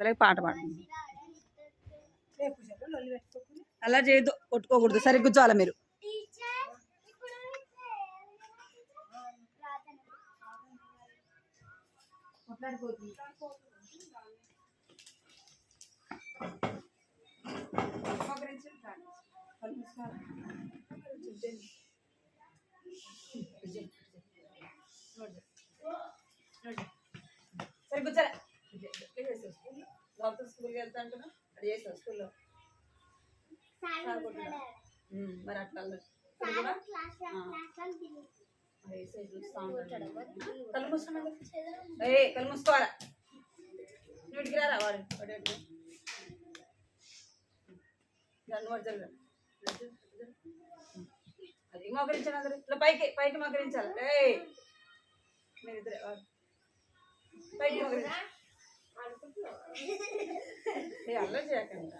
వస్తలే పాట పాడండి. అలా చేయొద్దు, కొట్టుకోకూడదు. సరిగ్గా కూర్చోవాలి మీరు. సరే కూర్చోలే. స్కూల్కి వెళ్తా అంటున్నా, అది చేస్తావు స్కూల్లో. మరి అట్లా కళ్ళు మూసుకున్నా, కళ్ళు మూసుకోవాలా. ఇంటికి రారా వాడు అది మోకరించాలి. అందరు ఇట్లా పైకి పైకి మోకరించాలి. మీరిద్దరే పైకి మోకరించాలి. అల్లరి చేయకండి.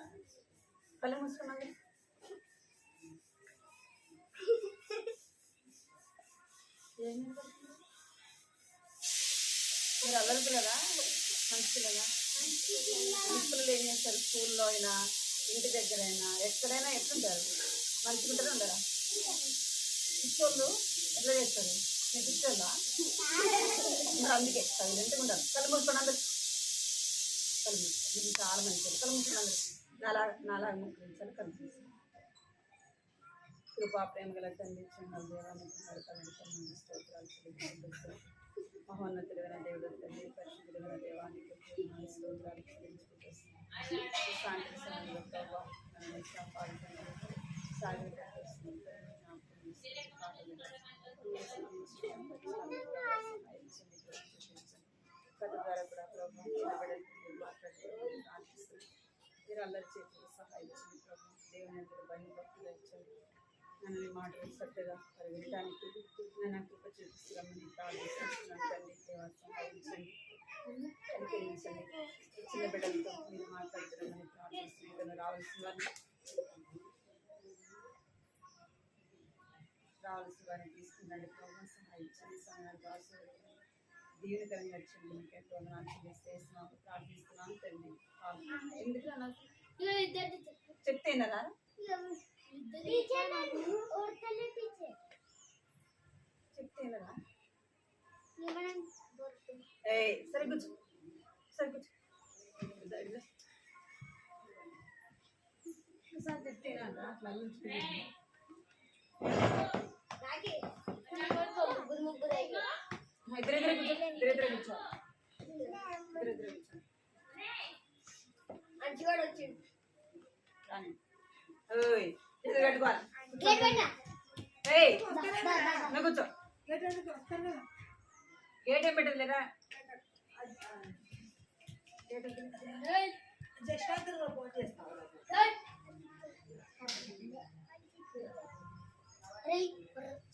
కళ్ళు మూసుకున్నా. మీరు అల్లరి పిల్లలా మంచి పిల్లలా? మంచి పిల్లలు ఏం చేస్తారు? స్కూల్లో అయినా ఇంటి దగ్గర అయినా ఎక్కడైనా ఎట్లుంటారు? మంచిగుంటారు ఉండరా? పిచ్చోళ్ళు ఎట్లా చేస్తారు? మీరు పిచ్చోళ్ళా? అందుకే సైలెంట్గా ఉంటారు. కళ్ళు మూసుకోండి అందరు. కళ్ళు మూసుకోండి. ఇది చాలా మంచిది. కళ్ళు మూసుకోండి అందరు. నాలాగా ముక్కరించాలి. కళ్ళు మూసుకోండి. కృపా ప్రేమ గల తండ్రి మహోన్నతుడైన దేవుడు తండ్రి, పరిశుద్ధుడైన దేవానికి స్తోత్రాలు ద్వారా కూడా మీరు అందరి చేతులు సహాయం దేవుని భయభక్తులు ఇచ్చండి. నన్ను మాటలు శ్రద్ధగా వినడానికి నన్ను కృప చూపిస్తున్నామని ప్రార్థిస్తున్నాను తండ్రి. దేవా సహాయించండి, అనుగ్రహించండి. చిన్న బిడ్డలతో మీరు మాట్లాడుతున్నామని ప్రార్థిస్తున్నాను. రావాల్సిన వారిని తీసుకున్నాడు. ప్రభావం సహాయించండి. సమయాన్ని రాసు దీవెనకరంగా వచ్చింది. మీకు ఎంతో చేస్తున్నాము, ప్రార్థిస్తున్నాను తండ్రి. ఎందుకు నాకు చెప్తేనరా? చెప్తేనరా? సరే కూర్చో, సరే కూర్చో. సార్ చెప్తేనా అట్లా ఇద్దరిద్దరే కూర్చో, ఇద్దరిద్దరే కూర్చో, ఇద్దరిద్దరే కూర్చో. మంచివాడు వచ్చింది. కట్టుకోవాలి. కూర్చో. గేట్ ఏం పెట్టదు లేదా?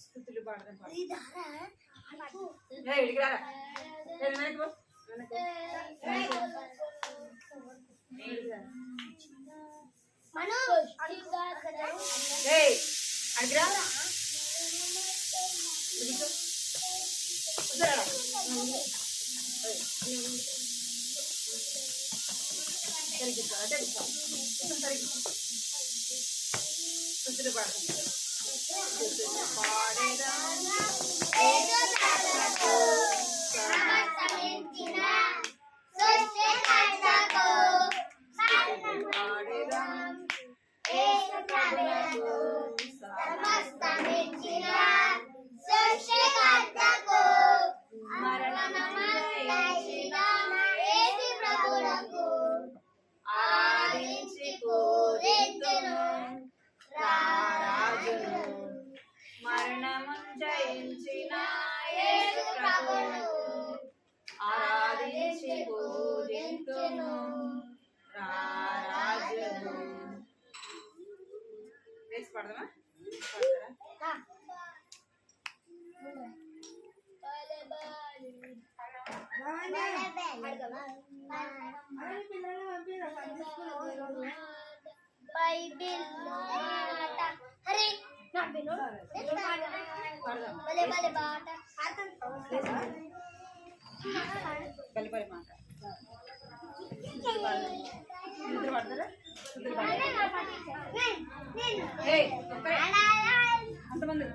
స్థుతులు పాడదాం. ఇడికి రారా. పడదామా? బలి మాట నిద్ర పడతారా? అంతమంది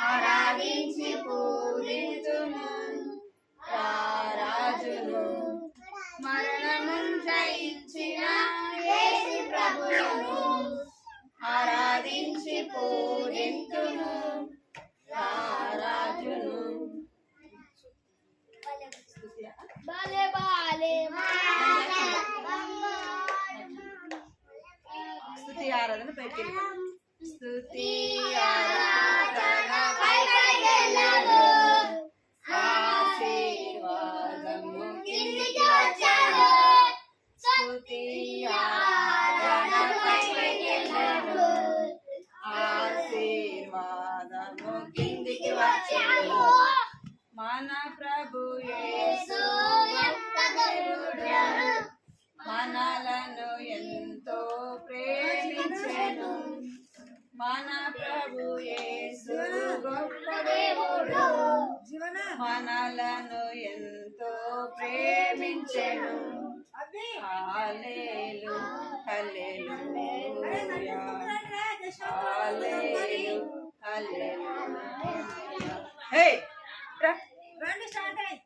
ఆరాధించి పూజించుము రారాజును మరణమును జయించిన యేసు ప్రభువును ఆరాధించి పూజించుము రారాజును. స్తుతి ఆరాధన పైకి స్తుతి ఆరాధన ఆశీర్వాదము కిందికి వచ్చాను. స్తుతి ఆరాధన ఆశీర్వాదము కిందికి వచ్చాను. మన ప్రభు యేసు మనలను ఎంతో ప్రేమించెను. మన ప్రభు యేసు గొప్ప దేవుడు మనలను ఎంతో ప్రేమించెను. హల్లెలూయా హల్లెలూయా హల్లెలూయా హల్లెలూయా. హే రండి స్టార్ట్ అయ్యి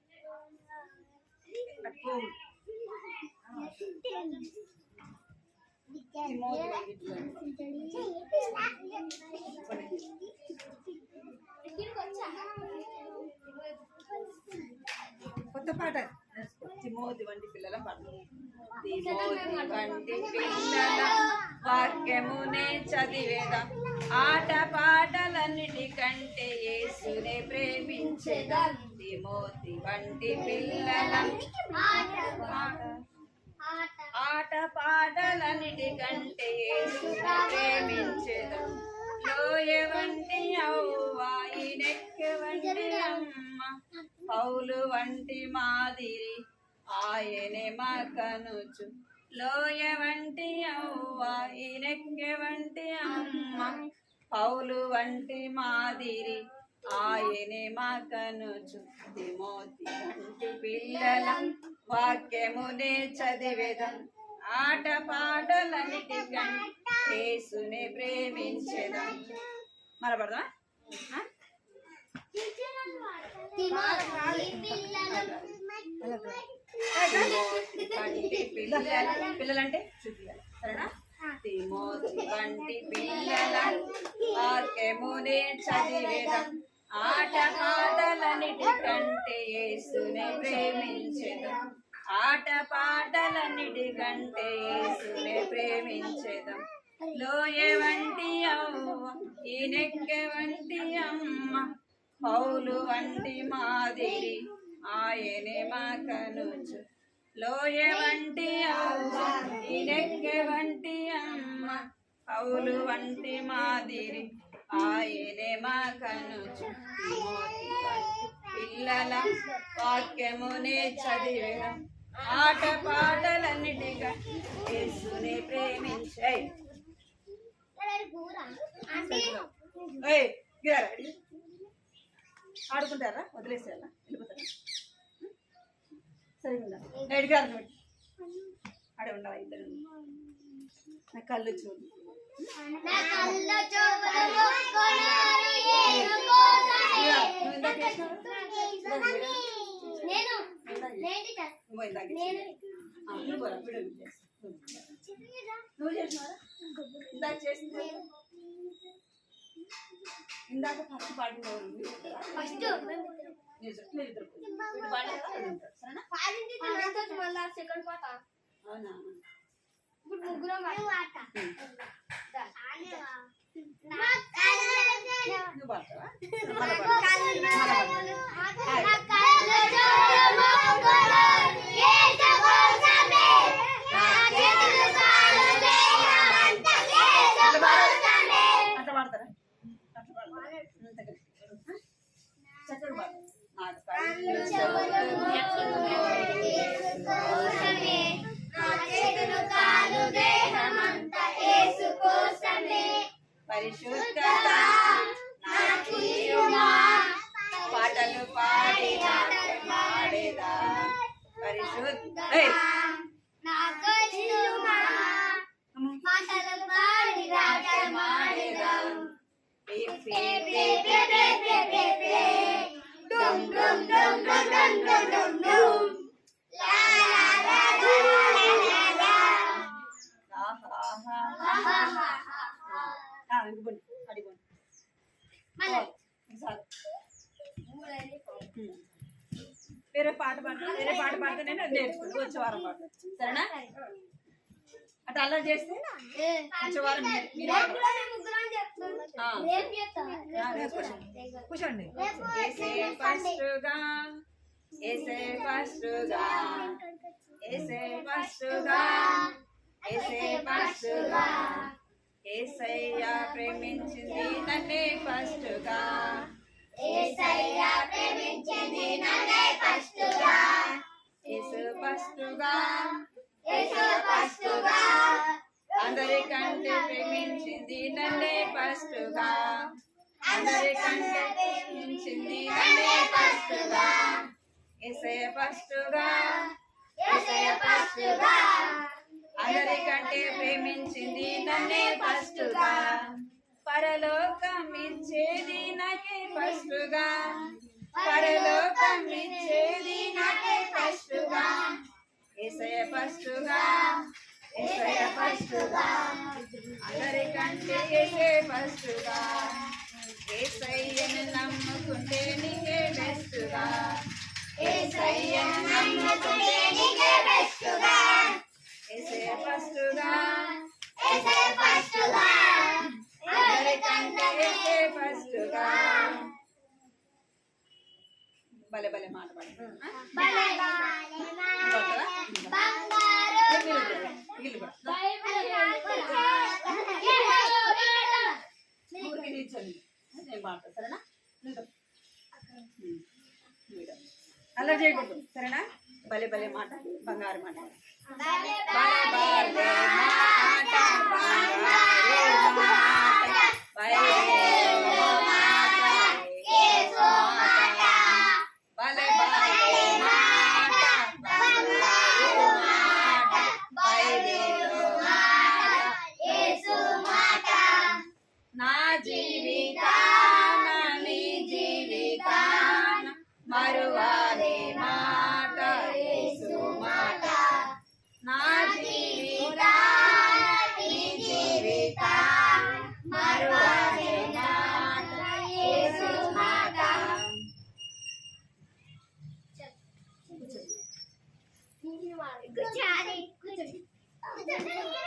కొత్త పాట తిమోతి వంటి పిల్లల పాట. తిమోతి వంటి పిల్లల వాక్యమునే చదివేదా ఆట పాటలన్నిటికంటే యేసునే ప్రేమించేదా. తిమోతి వంటి పిల్లల ఆట పాటలన్నిటికంటే యేసునే ప్రేమించేదా. లోయ వంటి యెహోవా ఈయనెక్క వంటి అమ్మ పౌలు వంటి మాదిరి ఆయనే మాకనుచు. లోయ వంటి యెహోవా ఈయనెక్క వంటి అమ్మ పౌలు వంటి మాదిరి ఆయనే మాకనుచు. తిమోతి వంటి పిల్లల వాక్యమునే చదివేదం ఆట పాటలన్నిటికంటే యేసునే ప్రేమించేదం. మరపడదా పిల్లలంటే సరేనా. తిమోతి వంటి పిల్లల వాక్యమునే చదివేదం ఆట పాటలన్నిటికంటే యేసునే ప్రేమించేదం. ఆట పాటలన్నిటికంటే యేసునే ప్రేమించేదం. లోయ వంటి యెహోవా ఈయనెక్క వంటి అమ్మ పౌలు వంటి మాదిరి ఆయనే మాకనుచు. లోయ వంటి యెహోవా ఈయనెక్క వంటి అమ్మ పౌలు వంటి మాదిరి ఆయనే మాకనుచు. తిమోతి వంటి పిల్లల వాక్యమునే చదివేదం ఆట పాటలన్నిటిగా యేసునే ప్రేమించే. ఆడుకుంటారా వదిలేసేయాలా వెళ్ళిపోతారా? సరిగ్గా ఎడిగా ఆడే ఉండవా ఇద్దరు? నా కళ్ళు చూడు నువ్వు చేసినారా? ఇందాక చేసింది ఇందాక ఫస్ట్ పాడిన అవునా? ఇప్పుడు ముగ్గురం నువ్వు పాడతావా? మళ్ళా అట్లా పాడతారా? చక్కగా పరిశుద్ధత పాటలు పాడేదా పరిశుద్ధ వేరే పాట పాడితే నేను నేర్చుకుంటూ వచ్చే వారం పాట సరేనా? అట్లా అలా చేస్తే వచ్చే వారం కూర్చోండి. ఏసయ్యా ప్రేమించింది నన్నే ఫస్ట్గా అందరికంటే ప్రేమించింది నన్నే ఫస్ట్గా అందరికంటే ప్రేమించింది నన్నే ఫస్ట్గా ఏసయ్య ఫస్ట్గా అందరికంటే ప్రేమించింది నన్నే ఫస్ట్గా పరలోకం ఇచ్చేది నాకే ఫస్ట్గా పరలోకం ఇచ్చేది నాకే ఫస్ట్గా ఏసయ్య ఫస్ట్గా అందరికంటే ఏసే ఫస్ట్గా ఏసయ్యను నమ్ముకుంటే నీకే బెస్ట్గా ఏసయ్యను నమ్ముకుంటే నీకే బెస్ట్గా ఏసయ్య ఫస్ట్గా అందరికంటే ఏసే ఫస్ట్గా భలే భలే మాట సరేనా? అలా చేయకూడదు సరేనా? భలే భలే మాట బంగారు మాట నా జీవితాన నీ జీవితాన మరువాని మాట యేసు మాట నా జీవితాన నీ జీవితాన మరువాని మాట యేసు మాట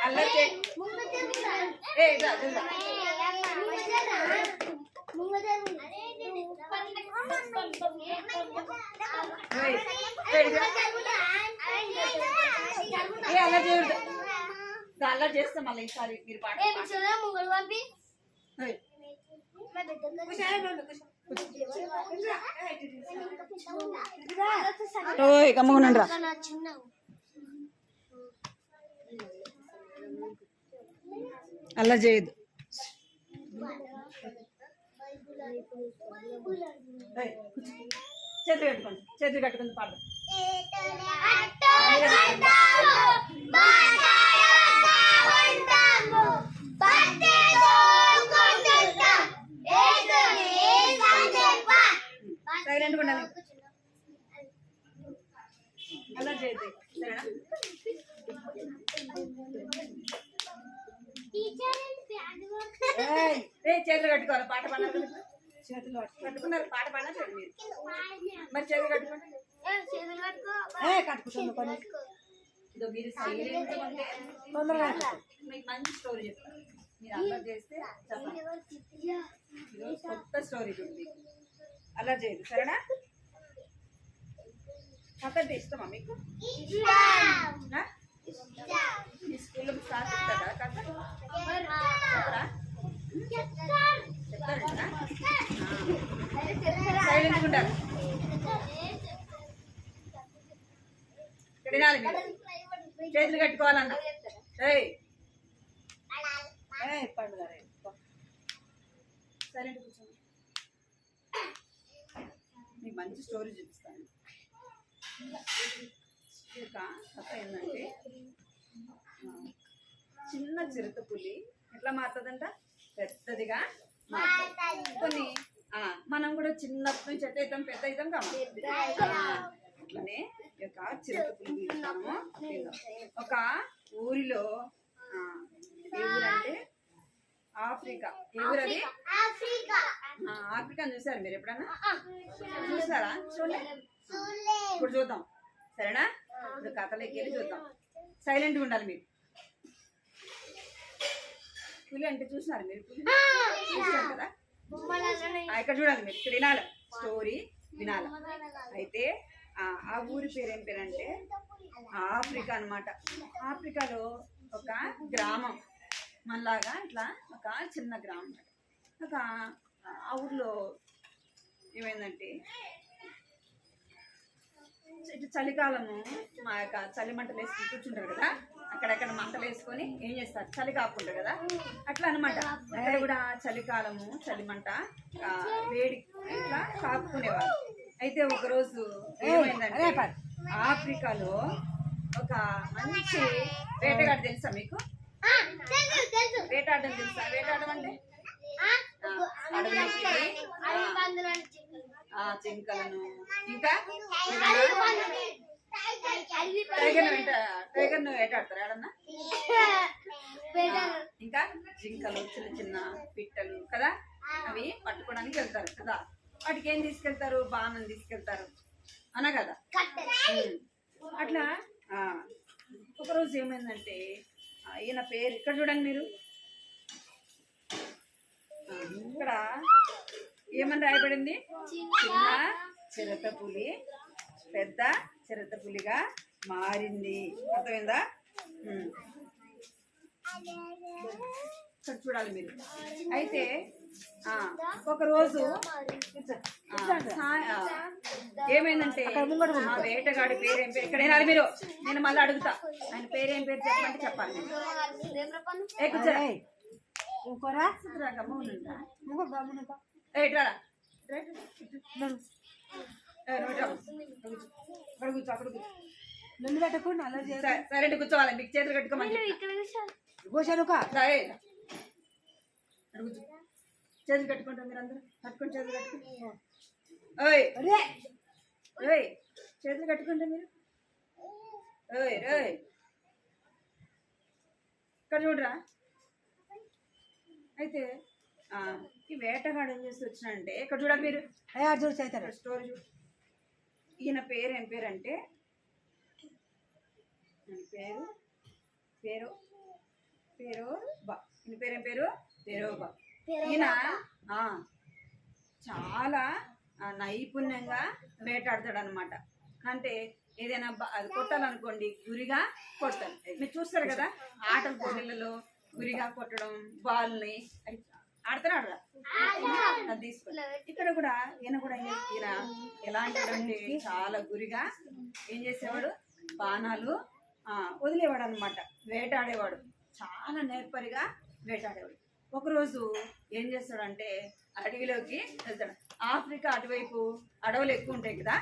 అలా చే ఏ దా దా అలా చేయదు అలా చేస్తే మళ్ళీ ఈసారి మీరు పాట కమ్ముకున్నారా అలా చేయదు చేతులు కట్టుకుని పాడు సైలెంట్ ఉండాలి అలా చేయదు సరేనా? చేతులు కట్టుకోవాలి పాట పాడాలి చేతులు కట్టుకున్నారు పాట పాడాలి మీరు మరి చేతులు కట్టుకోండి కట్టుకుంటాను పని ఇదో మీరు సైలెంట్ ఉంటే తొందరగా మీకు మంచి స్టోరీ చెప్తాను మీరు అల్లరి చేస్తే చెప్పండి. ఈరోజు కొత్త స్టోరీ ఉంది, అల్లరి చేయదు సరేనా? కథ అంటే ఇష్టమా మీకు? మీ స్కూల్లో సార్ చెప్తారా కథ? చెప్పరా? చెప్తారా? సైలెంట్గా ఉండాలి. ఇక్కడ వినాలి మీరు. చేతులు కట్టుకోవాలన్నా సైలెంట్ కూర్చోండి. మీకు మంచి స్టోరీ చూపిస్తాను. ఒక కథ ఏంటంటే చిన్న చిరుత పులి ఎట్లా మారుతుందంట, పెద్దదిగా మారుతుంది. కొన్ని మనం కూడా చిన్నప్పటి నుంచి ఎట్లా అవుతాం, పెద్ద అవుతాం కదా. అట్లనే ఒక చిరుత పులి చూస్తాము. ఒక ఊరిలో ఏ ఊరంటే ఆఫ్రికా. ఏ ఊరు అది? ఆఫ్రికా చూసారు మీరు ఎప్పుడన్నా? చూసారా? చూడండి, ఇప్పుడు చూద్దాం సరేనా? ఇప్పుడు కథలోకి వెళ్ళి చూద్దాం. సైలెంట్గా ఉండాలి మీరు. పులి అంటే చూసినారు మీరు? పులి చూసారు కదా. ఇక్కడ చూడాలి మీరు, ఇక్కడ వినాలి, స్టోరీ వినాలి. అయితే ఆ ఊరి పేరు ఏం పేరంటే ఆఫ్రికా అన్నమాట. ఆఫ్రికాలో ఒక గ్రామం, మనలాగా ఇట్లా ఒక చిన్న గ్రామం. ఒక ఆ ఊర్లో ఏమైందంటే ఇటు చలికాలము మా యొక్క చలి మంటలు వేసుకుని కూర్చుంటారు కదా, అక్కడక్కడ మంటలు వేసుకొని ఏం చేస్తారు, చలి కాపుకుంటారు కదా, అట్లా అనమాట. అక్కడ కూడా చలికాలము చలి మంట వేడి ఇట్లా కాపుకునేవారు. అయితే ఒకరోజు ఏమైందంటే ఆఫ్రికాలో ఒక మంచి వేటగాడు. తెలుసా మీకు? వేటాడడం తెలుసా? వేటాడడం అంటే జింకలను ఇంకా టైగర్ను వేటాడతారు ఏడన్నా. ఇంకా జింకలు, చిన్న చిన్న పిట్టలు కదా, అవి పట్టుకోవడానికి వెళ్తారు కదా. వాటికి ఏం తీసుకెళ్తారు? బాణం తీసుకెళ్తారు అన కదా. అట్లా ఒకరోజు ఏమైందంటే ఈయన పేరు ఇక్కడ చూడండి మీరు, ఇక్కడ ఏమని రాయబడింది? చిన్న చిరుత పులి పెద్ద చిరుత పులిగా మారింది. అర్థమైందా? ఇక్కడ చూడాలి మీరు. అయితే ఒకరోజు ఏమైందంటే ఆ వేటగాడి పేరేం పేరు? ఇక్కడ వినాలి మీరు, నేను మళ్ళీ అడుగుతా. ఆయన పేరేం పేరు చెప్పమంటే చెప్పాలి. సరే కూర్చోవాలి. మీకు చేతులు కట్టుకోమని చేతులు కట్టుకుంటాం. మీరు అందరూ కట్టుకుని చేతులు కట్టుకుంటాం. చేతులు కట్టుకుంటాం మీరు. ఇక్కడ చూడరా. అయితే ఈ వేటగాడు ఏం చేసి వచ్చినాడంటే ఇక్కడ చూడాలి మీరు, స్టోరీ చూడు. ఈయన పేరు ఏం పేరు అంటే ఫేరోబా. ఈయన పేరు ఏం పేరు? ఫేరోబా. ఈయన చాలా నైపుణ్యంగా వేటాడతాడు అనమాట. అంటే ఏదైనా అది కొట్టాలనుకోండి, గురిగా కొడతాడు. మీరు చూస్తారు కదా ఆటల పోటీలలో గురిగా కొట్టడం, బాల్ని ఆడతారా ఆడరా అది తీసుకొని. ఇక్కడ కూడా ఈయన కూడా ఈయన ఎలాంటి చాలా గురిగా ఏం చేసేవాడు, బాణాలు వదిలేవాడు అనమాట. వేటాడేవాడు, చాలా నేర్పరిగా వేటాడేవాడు. ఒకరోజు ఏం చేస్తాడంటే అడవిలోకి వెళ్తాడు. ఆఫ్రికా అటువైపు అడవులు ఎక్కువ ఉంటాయి కదా,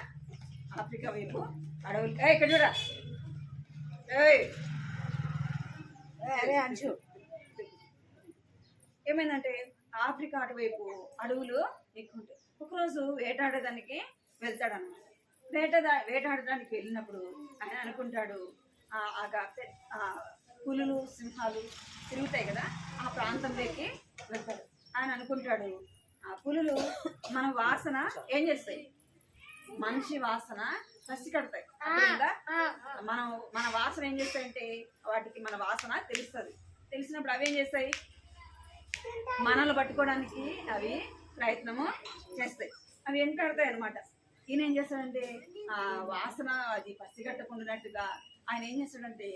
ఆఫ్రికా వైపు అడవులు. ఇక్కడ చూడరా. అంచు ఏమైందంటే ఆఫ్రికా అటువైపు అడవులు ఎక్కువ ఉంటాయి. ఒకరోజు వేటాడడానికి వెళ్తాడనమాట. వేటాడడానికి వెళ్ళినప్పుడు ఆయన అనుకుంటాడు, పులులు సింహాలు తిరుగుతాయి కదా, ఆ ప్రాంతంలోకి వెళ్తాడు. ఆయన అనుకుంటాడు, ఆ పులులు మన వాసన ఏం చేస్తాయి, మనిషి వాసన పసికడతాయి. మన వాసన ఏం చేస్తాయంటే వాటికి మన వాసన తెలుస్తుంది. తెలిసినప్పుడు అవేం చేస్తాయి, మనల్ని పట్టుకోవడానికి అవి ప్రయత్నము చేస్తాయి, అవి వెంటాడతాయి అనమాట. ఈయన ఏం చేస్తాడంటే ఆ వాసన అది పసిగట్టకుండానట్టుగా ఆయన ఏం చేస్తాడంటే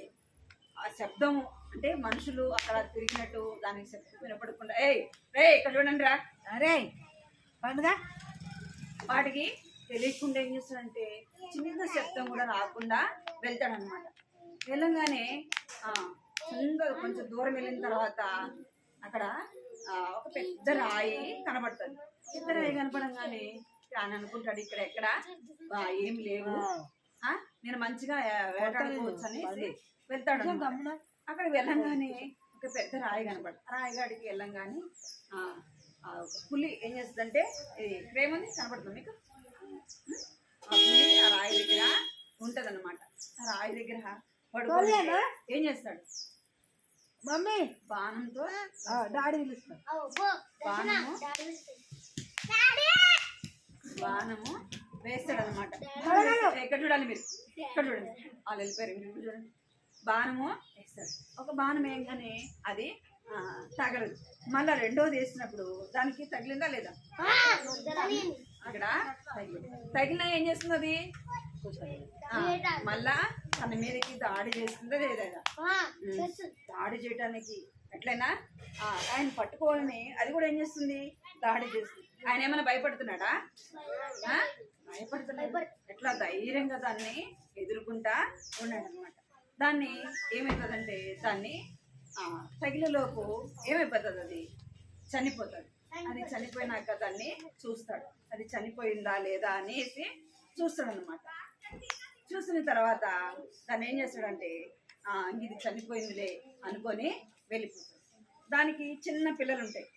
ఆ శబ్దము, అంటే మనుషులు అక్కడ తిరిగినట్టు దానికి శబ్దం వినపడకుండా, ఇక్కడ చూడండి రా అరే పండుగ, వాటికి తెలియకుండా ఏం చేస్తాడంటే చిన్న శబ్దం కూడా రాకుండా వెళ్తాడనమాట. వెళ్ళంగానే కొంచెం దూరం వెళ్ళిన తర్వాత అక్కడ ఒక పెద్ద రాయి కనబడుతుంది. పెద్ద రాయి కనపడంగానే ఆయన అనుకుంటాడు ఇక్కడ ఎక్కడ ఏం లేవు, నేను మంచిగా వేటాడుకోవచ్చు అనేసి వెళ్తాడు. అక్కడికి వెళ్ళంగానే ఒక పెద్ద రాయి కనపడు. రాయిగాడికి వెళ్ళంగానే పులి ఏం చేస్తుందంటే ఇక్కడ ఏముంది కనపడుతుంది మీకు, ఆ పులి ఆ రాయి దగ్గర ఉంటది అనమాట. ఆ రాయి దగ్గర పడుకొని ఏం చేస్తాడు, మమ్మీ బాణంతో డాడీ పిలుస్తాడు, బాణము వేస్తాడు అనమాట. ఎక్కడ చూడాలి మీరు, ఇక్కడ చూడండి, వాళ్ళు వెళ్ళిపోయారు, మీరు చూడండి. బాణము వేస్తాడు. ఒక బాణం వేయగానే అది తగలదు. మళ్ళా రెండోది వేసినప్పుడు దానికి తగిలిందా లేదా, అక్కడ తగిలినా ఏం చేస్తుంది అది మళ్ళా తన మీదకి దాడి చేస్తుందా లేదా, దాడి చేయడానికి ఎట్లయినా ఆయన పట్టుకోవాలని అది కూడా ఏం చేస్తుంది, దాడి చేస్తుంది. ఆయన ఏమైనా భయపడుతున్నాడా, భయపడుతున్నాడు. ఎట్లా ధైర్యంగా దాన్ని ఎదుర్కొంటా ఉన్నాడు అనమాట. దాన్ని ఏమవుతుందంటే దాన్ని తగిలేలోపు ఏమైపోతుంది, అది చనిపోతుంది. అది చనిపోయినాక దాన్ని చూస్తాడు, అది చనిపోయిందా లేదా అనేసి చూస్తాడు అనమాట. చూసిన తర్వాత దాన్ని ఏం చేస్తాడంటే ఇది చనిపోయిందిలే అనుకొని వెళ్ళిపోతాడు. దానికి చిన్న పిల్లలు ఉంటాయి,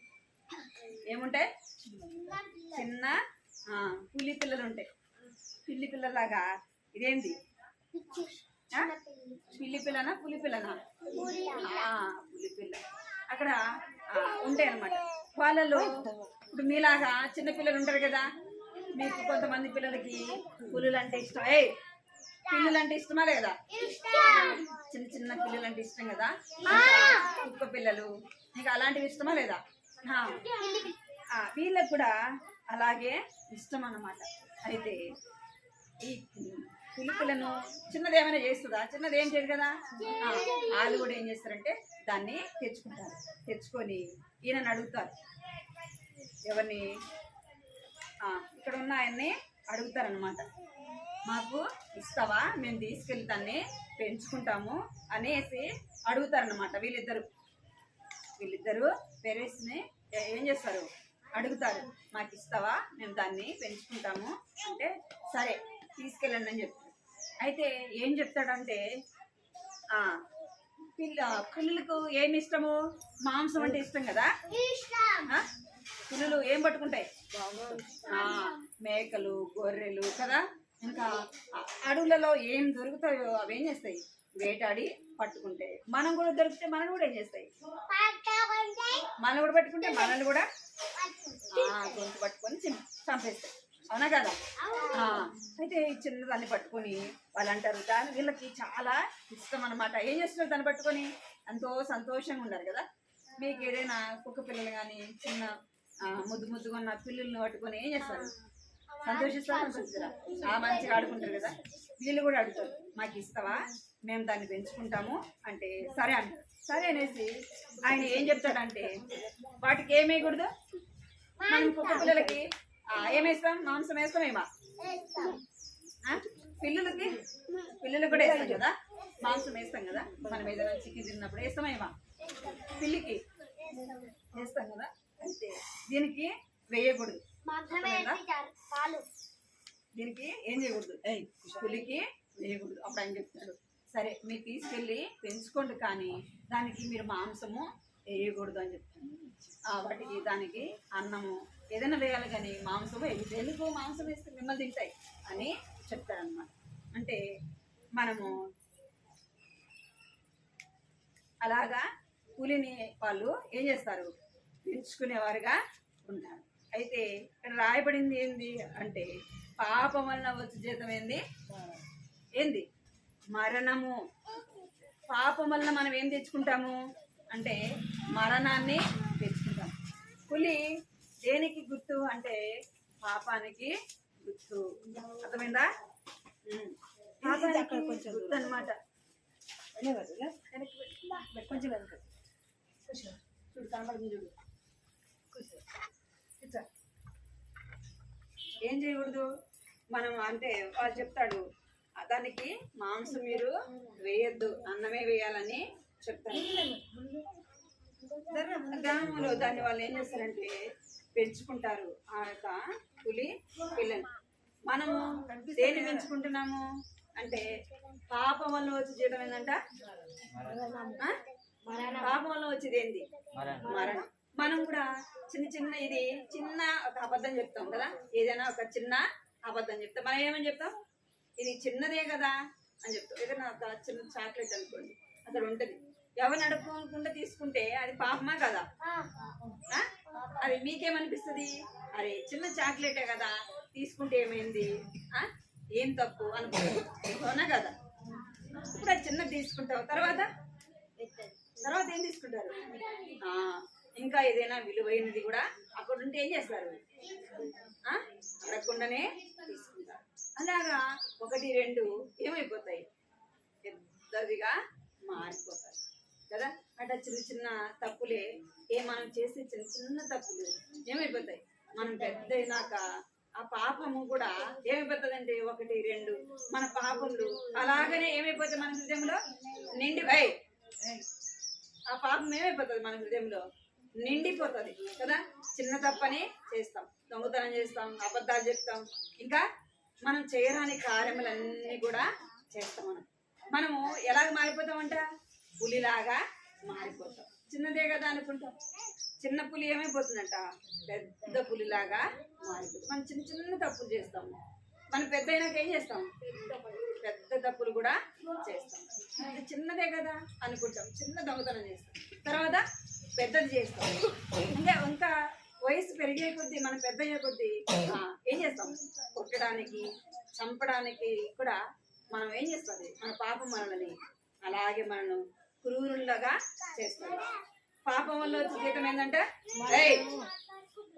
ఏముంటాయి, చిన్న పులి పిల్లలు ఉంటాయి. పిల్లి పిల్లలాగా ఇదేంది, పిల్లి పిల్లనా పులి పిల్లనా, పులి పిల్ల అక్కడ ఉంటాయి అన్నమాట. వాళ్ళలో ఇప్పుడు మీలాగా చిన్న పిల్లలు ఉంటారు కదా, మీకు కొంతమంది పిల్లలకి పులులు అంటే ఇష్టం, పిల్లులు అంటే ఇష్టమా లేదా, చిన్న చిన్న పిల్లలు అంటే ఇష్టం కదా, కుక్క పిల్లలు మీకు అలాంటివి ఇష్టమా లేదా, వీళ్ళకి కూడా అలాగే ఇష్టం అన్నమాట. అయితే ఈ పులిపిల్లను చిన్నది ఏమైనా చేస్తుందా, చిన్నది ఏం చేయదు కదా, వాళ్ళు కూడా ఏం చేస్తారంటే దాన్ని తెచ్చుకుంటారు. తెచ్చుకొని ఈయనని అడుగుతారు, ఎవరిని, ఇక్కడ ఉన్న ఆయన్ని అడుగుతారనమాట, మాకు ఇస్తావా, మేము తీసుకెళ్ళి దాన్ని పెంచుకుంటాము అనేసి అడుగుతారనమాట. వీళ్ళిద్దరు పేరెంట్స్ని ఏం చేస్తారు, అడుగుతారు, మాకు ఇస్తావా, మేము దాన్ని పెంచుకుంటాము అంటే సరే తీసుకెళ్ళండి అని చెప్తారు. అయితే ఏం చెప్తాడంటే పిల్లలకు ఏమి ఇష్టము, మాంసం అంటే ఇష్టం కదా, పిల్లలు ఏం పట్టుకుంటాయి, మేకలు గొర్రెలు కదా, ఇంకా అడవులలో ఏం దొరుకుతాయో అవి ఏం చేస్తాయి, వేటాడి పట్టుకుంటాయి. మనం కూడా దొరికితే మనం కూడా ఏం చేస్తాయి, మనం కూడా పట్టుకుంటే మనల్ని కూడా గొంతు పట్టుకొని చంపేస్తాయి, అవునా కదా. అయితే ఈ చిన్నదాన్ని పట్టుకొని వాళ్ళు అంటారు, దాని వీళ్ళకి చాలా ఇష్టం అనమాట. ఏం చేస్తున్నారు, దాన్ని పట్టుకొని ఎంతో సంతోషంగా ఉన్నారు కదా. మీకు ఏదైనా కుక్క పిల్లలు కానీ చిన్న ముద్దుగా ఉన్న పిల్లల్ని పట్టుకొని ఏం చేస్తారు, సంతోషిస్తారా, మంచిగా ఆడుకుంటారు కదా. వీళ్ళు కూడా అడుగుతారు, మాకు ఇస్తావా, మేము దాన్ని పెంచుకుంటాము అంటే సరే అంటారు. సరే అనేసి ఆయన ఏం చెప్తాడంటే వాటికి ఏమేయకూడదు, మనం కుక్క పిల్లలకి ఏమేస్తాం, మాంసం వేస్తామేమా, పిల్లలకు కూడా వేస్తాం కదా, మాంసం వేస్తాం కదా, మనం ఏదైనా చికెన్ తిన్నప్పుడు వేస్తామేమా, పిల్లికి వేస్తాం కదా. అయితే దీనికి వేయకూడదు, దీనికి ఏం చేయకూడదు, పులికి వేయకూడదు. అప్పుడు ఆయన చెప్తాడు, సరే మీరు తీసుకెళ్ళి పెంచుకోండి కానీ దానికి మీరు మాంసము వేయకూడదు అని చెప్తాను. వాటికి దానికి అన్నము ఏదైనా వేయాలి కానీ మాంసం వేయకూడదు. ఎందుకు, మాంసం వేస్తే మిమ్మల్ని తింటాయి అని చెప్తారనమాట. అంటే మనము అలాగా పులిని వాళ్ళు ఏం చేస్తారు, పెంచుకునేవారుగా ఉంటారు. అయితే ఇక్కడ రాయబడింది ఏంది అంటే పాపం వలన వచ్చే జీతం ఏంది మరణము. పాపం వలన మనం ఏం తెచ్చుకుంటాము అంటే మరణాన్ని తెచ్చుకుంటాము. పులి దేనికి గుర్తు అంటే పాపానికి గుర్తు. అర్థమైందా? పాపానికి గుర్తు అనమాట. కొంచెం చూడు కనబడుతుంది చూడు. ఏం చేయకూడదు మనం అంటే వాళ్ళు చెప్తాడు దానికి మాంసం మీరు వేయద్దు, అన్నమే వేయాలని చెప్తారు. గ్రామంలో దాన్ని వాళ్ళు ఏం చేస్తారంటే పెంచుకుంటారు ఆ యొక్క పులి పిల్లని. మనము దేన్ని పెంచుకుంటున్నాము అంటే పాపం వల్ల వచ్చి జీవితం ఏంటంట, పాపం వల్ల వచ్చేది ఏంది? మరణం. మనం కూడా చిన్న ఇది చిన్న ఒక అబద్ధం చెప్తాం కదా, ఏదైనా ఒక చిన్న అబద్ధం చెప్తాం. మనం ఏమని చెప్తాం? ఇది చిన్నదే కదా అని చెప్తాం. ఏదైనా ఒక చిన్న చాక్లెట్ అనుకోండి, అక్కడ ఉంటుంది, ఎవరిని అడుక్కోకుండా తీసుకుంటే అది పాపమా కదా? అది మీకేమనిపిస్తుంది? అరే చిన్న చాక్లెటే కదా తీసుకుంటే ఏమైంది, ఏం తప్పు అనుకుంటాం, అవునా కదా? ఇప్పుడు అది చిన్నది తీసుకుంటావు, తర్వాత ఏం తీసుకుంటారు? ఇంకా ఏదైనా విలువైనది కూడా అక్కడ ఉంటే ఏం చేస్తారు? అడగకుండానే తీసుకుంటారు. అలాగా 1, 2 ఏమైపోతాయి? పెద్దదిగా మారిపోతాయి కదా. అట్లా చిన్న తప్పులే మనం చేసే చిన్న తప్పులు ఏమైపోతాయి? మనం పెద్ద అయినాక ఆ పాపము కూడా ఏమైపోతుంది అంటే 1, 2 మన పాపములు అలాగనే ఏమైపోతాయి మన హృదయంలో నిండిపోయి. ఆ పాపం ఏమైపోతుంది మన హృదయంలో నిండిపోతుంది కదా. చిన్న తప్పని చేస్తాం, దొంగతనం చేస్తాం, అబద్ధాలు చెప్తాం, ఇంకా మనం చేయరాని కార్యములన్నీ కూడా చేస్తాం. మనము ఎలాగ మారిపోతామంట? పులిలాగా మారిపోతాం. చిన్నదే కదా అనుకుంటాం, చిన్న పులి ఏమైపోతుందంట పెద్ద పులిలాగా మారిపోతాం. మనం చిన్న తప్పులు చేస్తాము, మనం పెద్ద అయినాక ఏం చేస్తాం? పెద్ద తప్పులు కూడా చేస్తాం. చిన్నదే కదా అనుకుంటాం, చిన్న దొంగతనం చేస్తాం, తర్వాత పెద్దది చేస్తాం. ఇంకా వయసు పెరిగే కొద్దీ మనం పెద్ద అయ్యే కొద్దీ ఏం చేస్తాం? కొట్టడానికి, చంపడానికి కూడా మనం ఏం చేస్తుంది? మన పాపం మనల్ని అలాగే మనను క్రూరులాగా చేస్తాం. పాపం వల్ల వచ్చే జీతం ఏంటంటే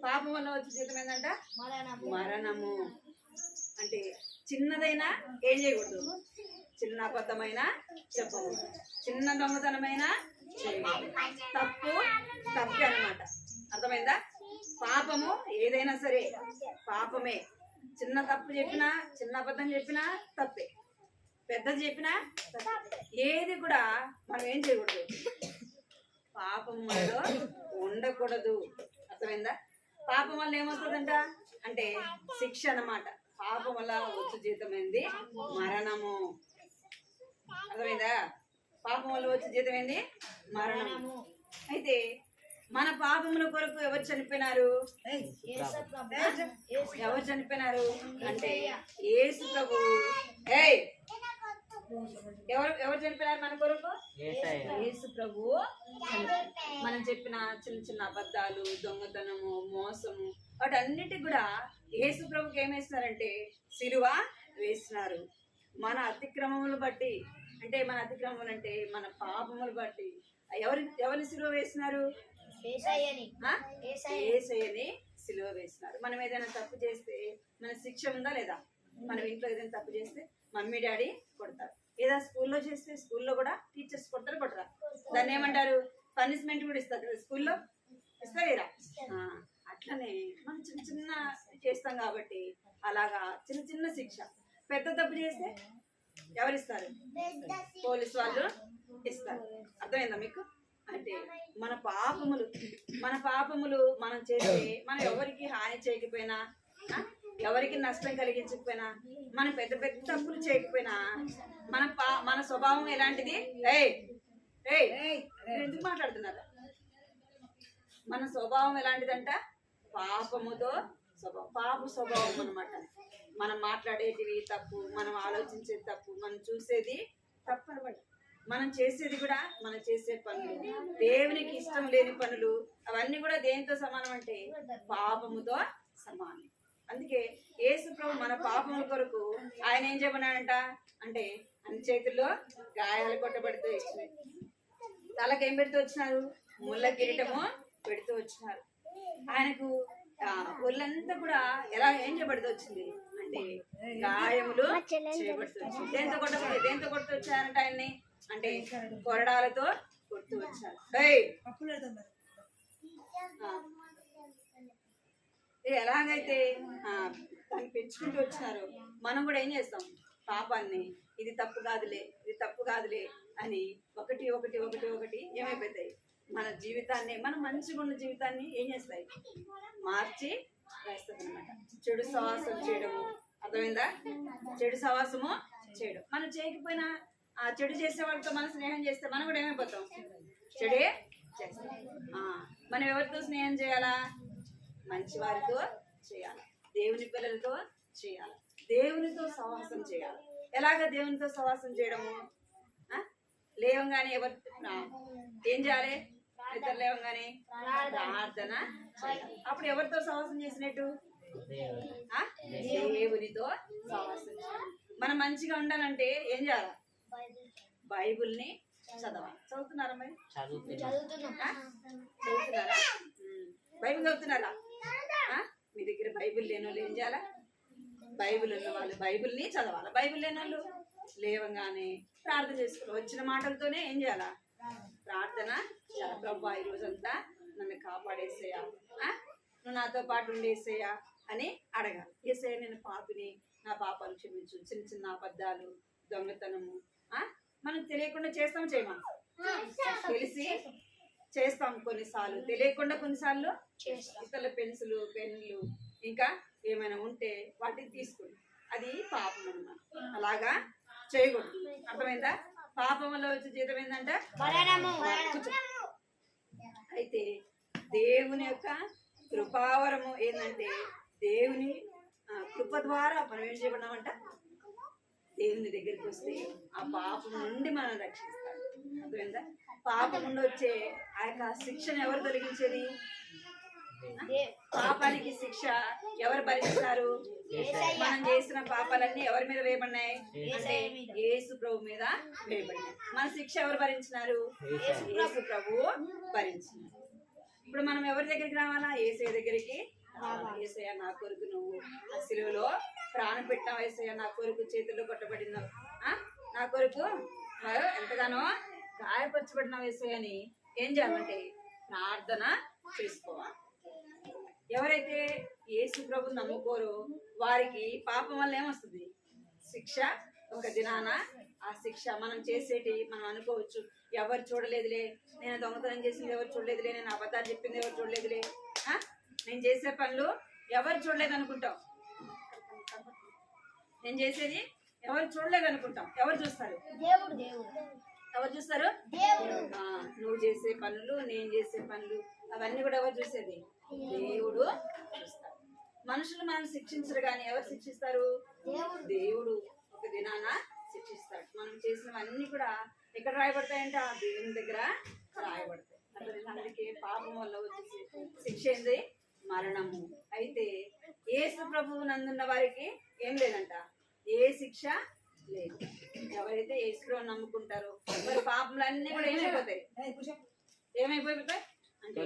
పాపం వల్ల వచ్చే జీతం ఏంటంటే మరణము. అంటే చిన్నదైనా ఏం చేయకూడదు, చిన్న అబద్ధమైనా చెప్పకూడదు, చిన్న దొంగతనమైనా చేయకూడదు. తప్పే అన్నమాట. అర్థమైందా? పాపము ఏదైనా సరే పాపమే. చిన్న తప్పు చెప్పినా, చిన్న అబద్ధం చెప్పినా తప్పే, పెద్దది చెప్పినా ఏది కూడా మనం ఏం చేయకూడదు, పాపం వల్ల ఉండకూడదు. అర్థమైందా? పాపం వల్ల ఏమవుతుందంట అంటే శిక్ష అన్నమాట. పాపం వల్ల వచ్చే జీతం ఏంది? మరణము. అర్థమైందా? పాపం వల్ల వచ్చే జీతం ఏంది? మరణము. అయితే మన పాపముల కొరకు ఎవరు చనిపోయినారు? ఎవరు చనిపోయినారు అంటే యేసు ప్రభు. ఎవరు చనిపోయినారు మన కొరకు? యేసు ప్రభు. మనం చెప్పిన చిన్న అబద్ధాలు, దొంగతనము, మోసము, వాటన్నిటికి కూడా యేసు ప్రభుకి ఏమేస్తున్నారంటే సిలువ వేస్తున్నారు. మన అతిక్రమములు బట్టి, అంటే మన అతిక్రమములు అంటే మన పాపములు బట్టి ఎవరిని సిలువ వేస్తున్నారు? యేసయ్యని సిలువ వేస్తున్నారు. మనం ఏదైనా తప్పు చేస్తే మన శిక్ష ఉందా లేదా? మనం ఇంట్లో ఏదైనా తప్పు చేస్తే మమ్మీ డాడీ కొడతారు. ఏదో స్కూల్లో చేస్తే స్కూల్లో కూడా టీచర్స్ కొడతారా? దాన్ని ఏమంటారు? పనిష్మెంట్ కూడా ఇస్తారు కదా స్కూల్లో, ఇస్తారా? అట్లనే మనం చిన్న చేస్తాం కాబట్టి అలాగా చిన్న శిక్ష. పెద్ద తప్పు చేస్తే ఎవరిస్తారు? పోలీసు వాళ్ళు ఇస్తారు. అర్థమైందా మీకు? అంటే మన పాపములు మనం చేస్తే, మనం ఎవరికి హాని చేయకపోయినా, ఎవరికి నష్టం కలిగించకపోయినా, మనం పెద్ద తప్పులు చేయకపోయినా, మన స్వభావం ఎలాంటిది? ఎందుకు మాట్లాడుతున్నారు? మన స్వభావం ఎలాంటిదంట? పాపముతో పాప స్వభావం అన్నమాట. మనం మాట్లాడేటివి తప్పు, మనం ఆలోచించేది తప్పు, మనం చూసేది తప్పు అనమాట. మనం చేసేది కూడా, మనం చేసే పనులు దేవునికి ఇష్టం లేని పనులు, అవన్నీ కూడా దేనితో సమానం అంటే పాపముతో సమానం. అందుకే యేసు ప్రభు మన పాపముల కొరకు ఆయన ఏం చెప్పన్నాడంట అంటే అన్ని చేతుల్లో గాయాలు కొట్టబడితే వచ్చినాయి, తలకేం పెడుతూ వచ్చినారు? ముళ్ళ కిరీటము పెడుతూ వచ్చినారు. ఆయనకు ఒళ్ళంతా కూడా ఎలా ఏం చేయబడితే వచ్చింది అంటే గాయములు చేయబడుతూ వచ్చింది. దేంతో కొడుతూ వచ్చారంట ఆయన్ని అంటే కొరడాలతో కొడుతూ వచ్చారు. ఎలాగైతే దాన్ని పెంచుకుంటూ వచ్చినారో మనం కూడా ఏం చేస్తాం, పాపాన్ని ఇది తప్పు కాదులే అని ఒకటి ఒకటి ఒకటి ఒకటి ఏమైపోతాయి, మన జీవితాన్ని, మనం మంచిగా ఉన్న జీవితాన్ని ఏం చేస్తాయి, మార్చి వేస్తుంది అనమాట. చెడు సహవాసం చేయడము, అర్థమైందా? చెడు సహవాసము చేయడం. మనం చేయకపోయినా ఆ చెడు చేసే వాళ్ళతో మనం స్నేహం చేస్తే మనం కూడా ఏమైపోతాం, చెడే చేస్తాం. మనం ఎవరితో స్నేహం చేయాలా? మంచి వారితో చేయాలి, దేవుని పిల్లలతో చేయాలి, దేవునితో సహవాసం చేయాలి. ఎలాగ దేవునితో సహవాసం చేయడము? లేవంగానే ఎవరు ఏం చేయాలి? ఇద్దరు లేవంగానే ప్రార్థన చేయాలి. అప్పుడు ఎవరితో సహవాసం చేసినట్టు? దేవునితో సహవాసం చేయాలి. మనం మంచిగా ఉండాలంటే ఏం చేయాలి? బైబిల్ని చదవాలి. చదువుతున్నారా మరి? చదువుతున్నారా? బైబిల్ చదువుతున్నారా? మీ దగ్గర బైబిల్ లేని వాళ్ళు ఏం చేయాలా? బైబిల్ ఉన్న వాళ్ళు బైబిల్ని చదవాలి. బైబిల్ లేని వాళ్ళు లేవంగానే ప్రార్థన చేసుకోవాలి. వచ్చిన మాటలతోనే ఏం చేయాలా? ప్రార్థన చేయాలి. ప్రభా ఈ రోజంతా నన్ను కాపాడేసేయా, నువ్వు నాతో పాటు ఉండేసేయా అని అడగాలి. ఏసయ్య నేను పాపిని, నా పాపాలు క్షమించు. చిన్న చిన్న అబద్ధాలు, దొంగతనము మనం తెలియకుండా చేస్తాం, చేయమా? తెలిసి చేస్తాం కొన్నిసార్లు, తెలియకుండా కొన్నిసార్లు ఇతరుల పెన్సిల్ పెన్నులు ఇంకా ఏమైనా ఉంటే వాటిని తీసుకుని అది పాపం అన్నమాట. అలాగా చేయకూడదు, అర్థమైందా? పాపం వల్ల వచ్చే జీతం ఏంటంటే అయితే దేవుని యొక్క కృపావరము ఏంటంటే దేవుని కృప ద్వారా మనం ఏం చేయబడినామంట, దేవుని దగ్గరికి వస్తే ఆ పాపం నుండి మనం రక్షిస్తాడు. అర్థమైందా? పాపం నుండి వచ్చే ఆ యొక్క శిక్షను ఎవరు తొలగించేది? పాపానికి శిక్ష ఎవరు భరిస్తారు? మనం చేసిన పాపాలన్నీ ఎవరి మీద వేయబడినాయి అంటే యేసు ప్రభు మీద వేయబడినాయి. మన శిక్ష ఎవరు భరించినారు? యేసు ప్రభువు భరించినారు. ఇప్పుడు మనం ఎవరి దగ్గరికి రావాలా? యేసయ్య దగ్గరికి. యేసయ్య నా కొరకు నువ్వు ఆ సిలువలో ప్రాణం పెట్టావు, యేసయ్య నా కొరకు చేతుల్లో కొట్టబడినావు, నా కొరకు ఎంతగానో గాయపరచబడినావు యేసయ్య అని ఏం చేయాలంటే ప్రార్థన చేసుకోవాలి. ఎవరైతే యేసు ప్రభుని నమ్ముకోరో వారికి పాపం వల్ల ఏమొస్తుంది? శిక్ష. ఒక దినాన ఆ శిక్ష మనం చేసేటి మనం అనుకోవచ్చు, ఎవరు చూడలేదులే, నేను దొంగతనం చేసింది ఎవరు చూడలేదులే, నేను అబద్ధాలు చెప్పింది ఎవరు చూడలేదులే, నేను చేసే పనులు ఎవరు చూడలేదు అనుకుంటాం. నేను చేసేది ఎవరు చూడలేదు అనుకుంటాం. ఎవరు చూస్తారు? ఎవరు చూస్తారు? నువ్వు చేసే పనులు, నేను చేసే పనులు అవన్నీ కూడా ఎవరు చూసేది? దేవుడు చూస్తాడు. మనుషులు మనం శిక్షించరు కానీ ఎవరు శిక్షిస్తారు? దేవుడు ఒక దినాన శిక్షిస్తాడు. మనం చేసినవన్నీ కూడా ఎక్కడ రాయబడతాయంటే ఆ దేవుని దగ్గర రాయబడతాయి. అందుకే పాపం వల్ల వచ్చేసి శిక్ష ఏంది? మరణము. అయితే యేసు ప్రభువు నందున్న వారికి ఏం లేదంట, ఏ శిక్ష లేదు. ఎవరైతే యేసు ప్రభువు నమ్ముకుంటారో వారి పాపములన్నీ కూడా ఏమైపోతాయి? ఏమైపోతాయి అంటే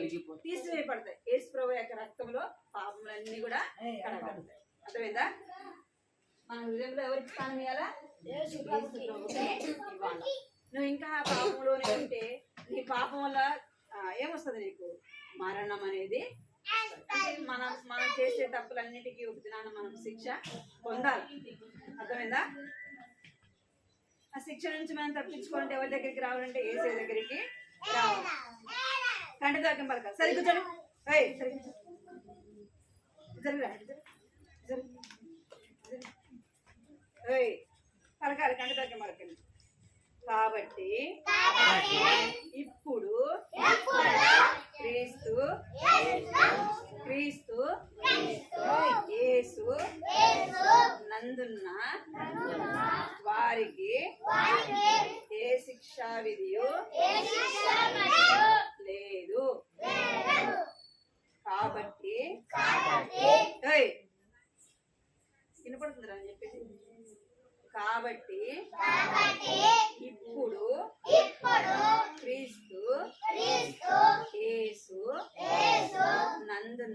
తీసివేయబడతాయి. యేసు ప్రభు యొక్క రక్తంలో పాపములన్నీ కూడా కడగబడతాయి. అర్థమైందా? మన హృదయంలో ఎవరికి స్థానం ఇవ్వాలా? యేసు ప్రభువుకి ఇవ్వాలి. నువ్వు ఇంకా పాపంలోనే ఉంటే నీ పాపం వల్ల ఏమొస్తుంది? నీకు మరణం అనేది. మనం చేసే తప్పులన్నిటికీ ఒక దినాన మనం శిక్ష పొందాలి. అర్థమైందా? ఆ శిక్ష నుంచి మనం తప్పించుకోవాలంటే ఎవరి దగ్గరికి రావాలంటే యేసయ్య దగ్గరికి రావాలి. కంటి దాకా పలకాలి. సరే కూర్చోండి, పలకాలి, కంటి దాకా పలకండి. కాబట్టి ఇప్పుడు క్రీస్తు యేసు నందున్న వారికి ఏ శిక్షా విధియు లేదు. కాబట్టి వినపడుతుందిరా అని చెప్పేసి. కాబట్టి ఇప్పుడు క్రీస్తు యేసు నందున్న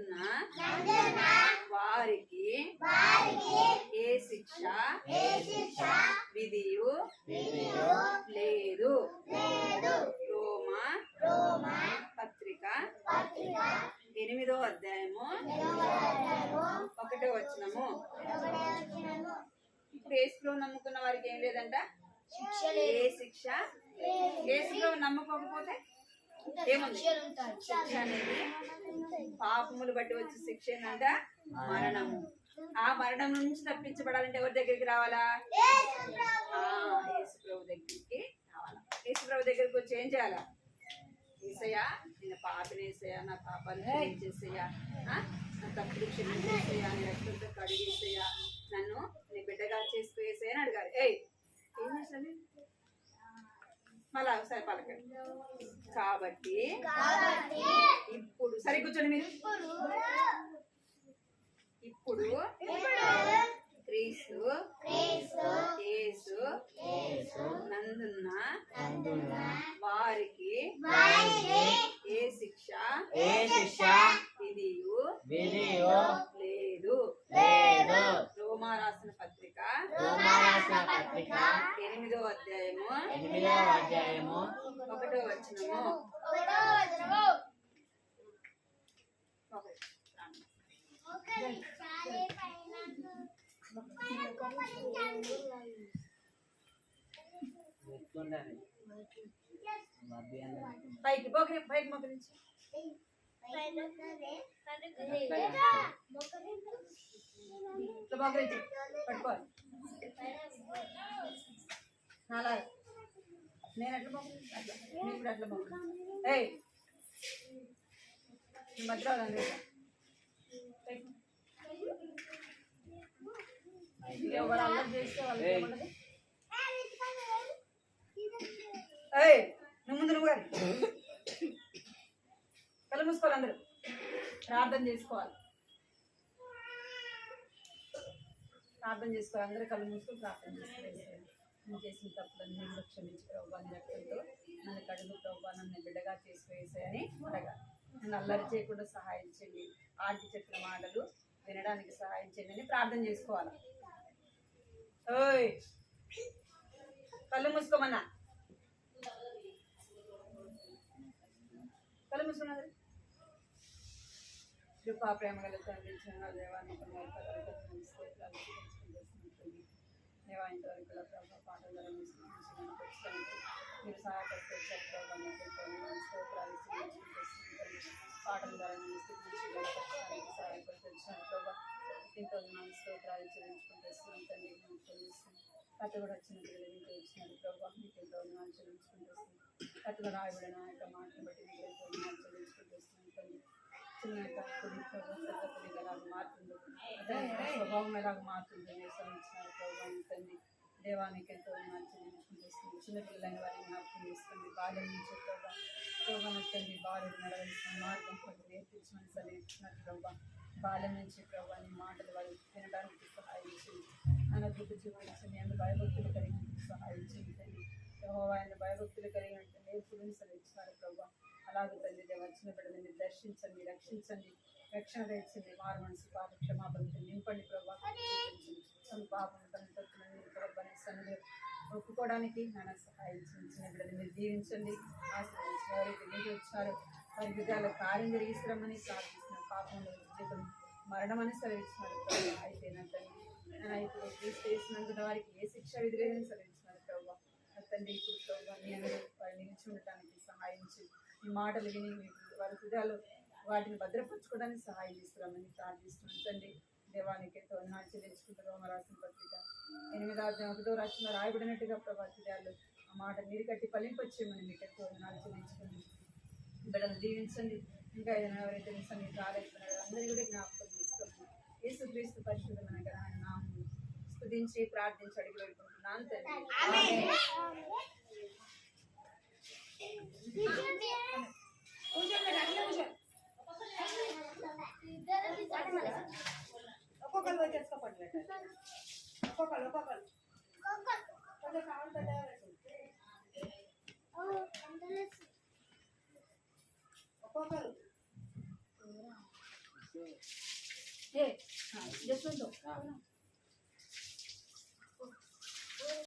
లేదంట, ఏ శిక్ష. యేసులో నమ్మకపోతే ఏముంది? శిక్ష అనేది పాపములు బట్టి వచ్చే శిక్ష ఏంటంట మరణము. ఆ మరణం నుంచి తప్పించబడాలంటే ఎవరి దగ్గరికి రావాలా? యేసు ప్రభు దగ్గరికి రావాలా. యేసు ప్రభు దగ్గరికి వచ్చి ఏం చేయాలా? ఏసయ్యా నేను పాపని, ఏసయ్యా నా పాపాలు క్షమించేసయ్యా, నా తప్పులు క్షమించేసయ్యా, నీ రక్తంతో కడిగేసయ్యా, నన్ను నీ బిడ్డగా చేసుకోవేసయ్యా అని అడిగారు. ఏం చేసాను మళ్ళా ఒకసారి పలకండి. కాబట్టి ఇప్పుడు సరే కూర్చోండి మీరు. ఇప్పుడు క్రీస్తు యేసు నందున్న వారికి ఏ శిక్ష విధియు లేదు. రోమా రాసిన పత్రిక 8వ అధ్యాయము 1వ వచనము. పైకి మోకరించి పట్టుకోవాలి. అలా నేను అట్లా మోకరించి అట్లా నేను కూడా అట్లా మోకరించి. మధ్యలో ఎవరు అల్లరి చేస్తే వాళ్ళకి నువ్వు ముందు నువ్వు కళ్ళు మూసుకోవాలి. అందరూ ప్రార్థన చేసుకోవాలి. అందరూ కళ్ళు మూసుకొని ప్రార్థన చేసుకోవాలి. నువ్వు చేసిన తప్పులన్నీ కూడా క్షమించి ప్రభు అని రక్తంతో నన్ను కడుగు ప్రభు నన్ను బిడ్డగా చేసివేసాయని అడగాలి. నన్ను అల్లరి చేయకుండా సహాయం చేయండి, ఆంటీ చెప్పిన మాటలు వినడానికి సహాయం చేయండి అని ప్రార్థన చేసుకోవాలి. కళ్ళు మూసుకోమన్నా, కళ్ళు మూసుకున్నది. కృపా ప్రేమ గల తండ్రి దేవాన్ని దేవా ఇంతవరకు పాటల ద్వారా మీరు సహాయపడితే పాటల ద్వారా సహాయపడి ప్రభావ ఎంతో స్తోత్రాలు చెల్లించుకుంటూ తండ్రి కట్ట కూడా వచ్చిన పిల్లలు ఇంకా వచ్చినారు ప్రభావ మీకు ఎంతో చెల్లించుకుంటూ కట్టలో రాయబడిన ఆ యొక్క మాటను బట్టి మీకు ఎంతో చెల్లించుకుంటూ తండ్రి. చిన్న యొక్క పులి ఎలాగ మారుతుందో స్వభావం ఎలాగ మారుతుందో నేర్చుకున్నారు ప్రభావం తండ్రి. దేవానికి ఎంతో చెల్లించుకుంటూ చిన్నపిల్లలైన వారిని జ్ఞాపకం చేసుకోండి. బాల్యం నుంచి ప్రభావం తండ్రి బాలుడు నడవలసిన మార్గం కొంచెం నేర్పించమని సలహిస్తున్నారు ప్రభావ. బాల్యం నుంచి ప్రభావాన్ని మాటలు వాళ్ళు వినడానికి సహాయించింది. ఆయన బుద్ధి చూపించండి. ఆయన భయభక్తులు కలిగి సహాయించింది తండ్రి. ఆయన భయభక్తులు కలిగి అంటే నేర్పుని సలహిస్తున్నారు ప్రభావ. అలాగే తండ్రి వచ్చిన బిడ్డలని దర్శించండి, రక్షించండి, రక్షణ తెచ్చండి. మారు మనసు పాప క్షమాపణతో నింపండి ప్రభావ. తన పాపం తన తప్పులని ప్రభాని సన్నిధి ఒప్పుకోవడానికి నాన్న సహాయించండి. చిన్న బిడ్డని మీరు దీవించండి, ఆశ్రయించి ఎవరైతే ఇంటికి వచ్చారో వారి విధాలు కార్యం జరిగిస్తామని ప్రార్థిస్తున్నారు. పాపంలో జీవితం మరణం అని సెలవిస్తున్నారు ప్రభావ. అయితే నా తండ్రి ఇప్పుడు క్రీస్తు చేసినందున వారికి ఏ శిక్ష విధి లేదని సెలవిస్తున్నారు ప్రభావ. తండ్రి ఇప్పుడు ప్రభావ మీ అందరూ వారు నిలిచి ఉండటానికి సహాయించి ఈ మాటలు విని వారి హృదయాలు వాటిని భద్రపరచుకోవడానికి సహాయం చేస్తున్నామని ప్రార్థిస్తున్నాను తండ్రి. దేవానికి ఎంతో చెల్లించుకుంటూ రోమ రాసిన పత్రిక 8వ అధ్యాయం 1వ వచనంలో రాయబడినట్టుగా ప్రభావ హృదయాలు ఆ మాట నీరు కట్టి ఫలింపచ్చేయమని మీకు ఎంతో చెల్లించుకుంది. బిడ్డలు దీవించండి. ఇంకా ఏదైనా ఎవరైతే మీ సన్నిధికి రాలేకపోయినారో అందరినీ కూడా జ్ఞాపకం చేసుకోండి. యేసుక్రీస్తు పరిశుద్ధమైన ఆయన నామమున స్తుతించి ప్రార్థించి అడిగి పెట్టుకుంటున్నాను తండ్రి. ఒక్కొక్కరు వచ్చేసుకోండి. ఒక్కొక్కరు కొంచెం కావాలి ఒక్కొక్కరు జస్ట్